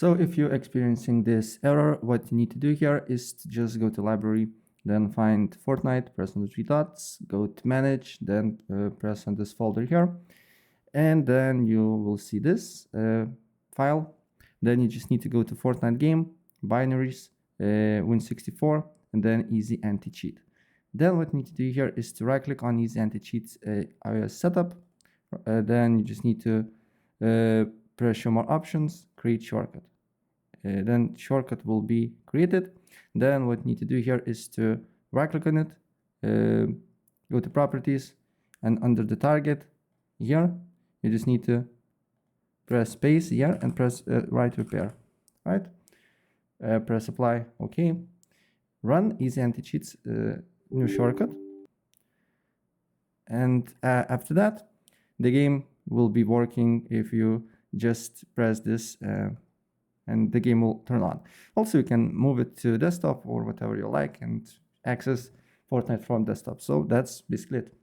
So if you're experiencing this error, what you need to do here is to just go to library, then find Fortnite, press on the three dots, go to manage, then press on this folder here, and then you will see this file. Then you just need to go to Fortnite game, binaries, Win64, and then easy anti-cheat. Then what you need to do here is to right click on easy anti-cheat iOS setup. Then you just need to press show more options, create shortcut. Then shortcut will be created. Then what you need to do here is to right click on it, go to properties, and under the target here, you just need to press space here and press write repair, right? Press apply, okay. Run easy anti-cheats new shortcut. And after that, the game will be working if you just press this and the game will turn on. Also, you can move it to desktop or whatever you like and access Fortnite from desktop. So that's basically it.